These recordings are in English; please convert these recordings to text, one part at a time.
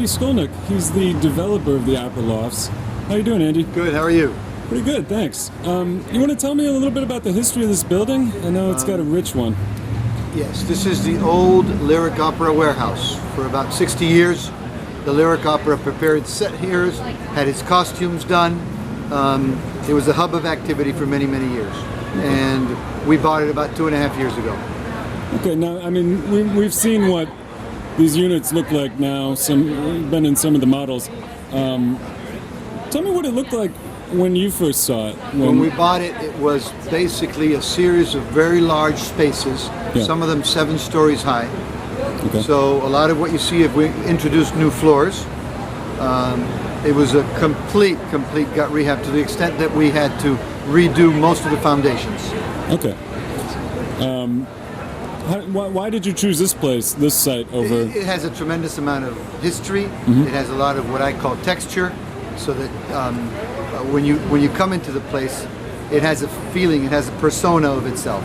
Andy Schcolnik. He's the developer of the Upper Lofts. How you doing, Andy? Good, how are you? Pretty good, thanks. You want to tell me a little bit about the history of this building? I know it's got a rich one. Yes, this is the old Lyric Opera warehouse. For about 60 years, the Lyric Opera prepared set here, had its costumes done. It was a hub of activity for many, many years. And we bought it about 2.5 years ago. Okay, now, I mean, we've seen what these units look like now, we've been in some of the models. Tell me what it looked like when you first saw it. When we bought it, it was basically a series of very large spaces, some of them 7 stories high. Okay. So a lot of what you see if we introduced new floors. It was a complete gut rehab to the extent that we had to redo most of the foundations. Okay. Why did you choose this place, this site over? It has a tremendous amount of history. It has a lot of what I call texture, so that when you come into the place, it has a feeling, it has a persona of itself,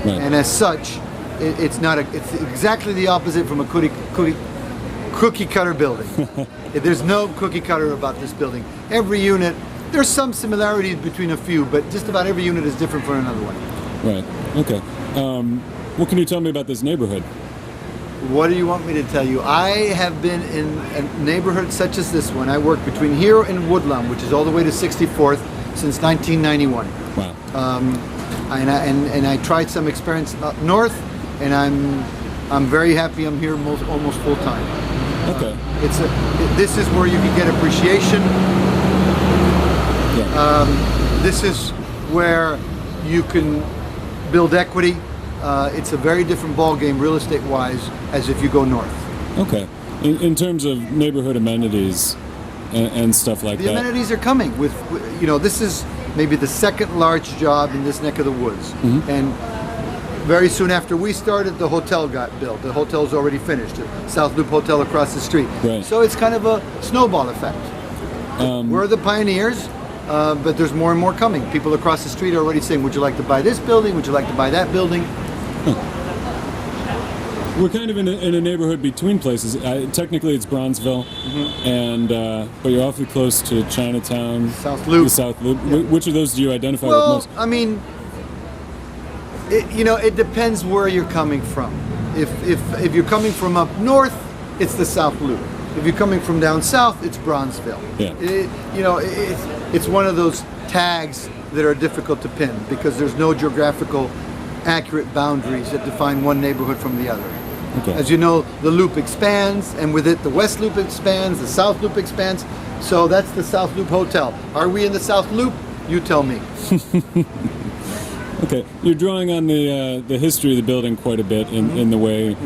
and as such, it's exactly the opposite from a cookie cutter building. There's no cookie cutter about this building. Every unit, there's some similarities between a few, but just about every unit is different from another one. Right. Okay. What can you tell me about this neighborhood? What do you want me to tell you? I have been in a neighborhood such as this one. I work between here and Woodlawn, which is all the way to 64th, since 1991. Wow. And I tried some experience up north, and I'm very happy I'm here almost full time. Okay. This is where you can get appreciation. Yeah. This is where you can build equity. It's a very different ball game real estate wise as if you go north. Okay. In terms of neighborhood amenities and stuff like that. The amenities are coming with, this is maybe the second large job in this neck of the woods. And very soon after we started, the hotel got built. The hotel's already finished. The South Loop Hotel across the street. Right. So it's kind of a snowball effect. We're the pioneers. But there's more and more coming. People across the street are already saying, would you like to buy this building? Would you like to buy that building? We're kind of in a neighborhood between places. Technically it's Bronzeville, but you're awfully close to Chinatown. South Loop. The South Loop. Yeah. Which of those do you identify with most? Well, I mean, it depends where you're coming from. If you're coming from up north, it's the South Loop. If you're coming from down south, it's Bronzeville. Yeah. It's one of those tags that are difficult to pin because there's no geographical accurate boundaries that define one neighborhood from the other. Okay. As you know, the loop expands, and with it, the West Loop expands, the South Loop expands. So that's the South Loop Hotel. Are we in the South Loop? You tell me. Okay, you're drawing on the history of the building quite a bit in the way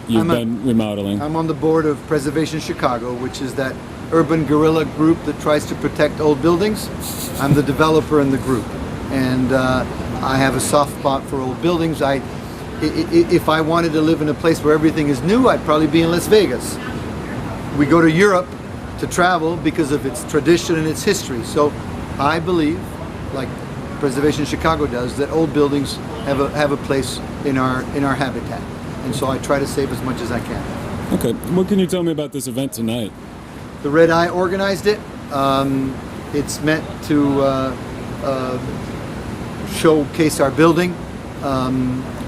you've been remodeling. I'm on the board of Preservation Chicago, which is that urban guerrilla group that tries to protect old buildings. I'm the developer in the group, and I have a soft spot for old buildings. If I wanted to live in a place where everything is new, I'd probably be in Las Vegas. We go to Europe to travel because of its tradition and its history. So I believe, like Preservation Chicago does, that old buildings have a place in our habitat, and so I try to save as much as I can. Okay, what can you tell me about this event tonight? The Red Eye organized it. It's meant to showcase our building.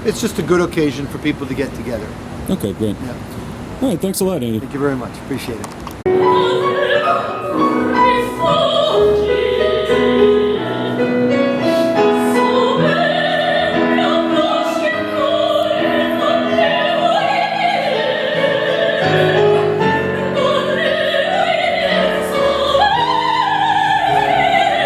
It's just a good occasion for people to get together. Okay, great. Yeah. All right, thanks a lot, Andy. Thank you very much. Appreciate it.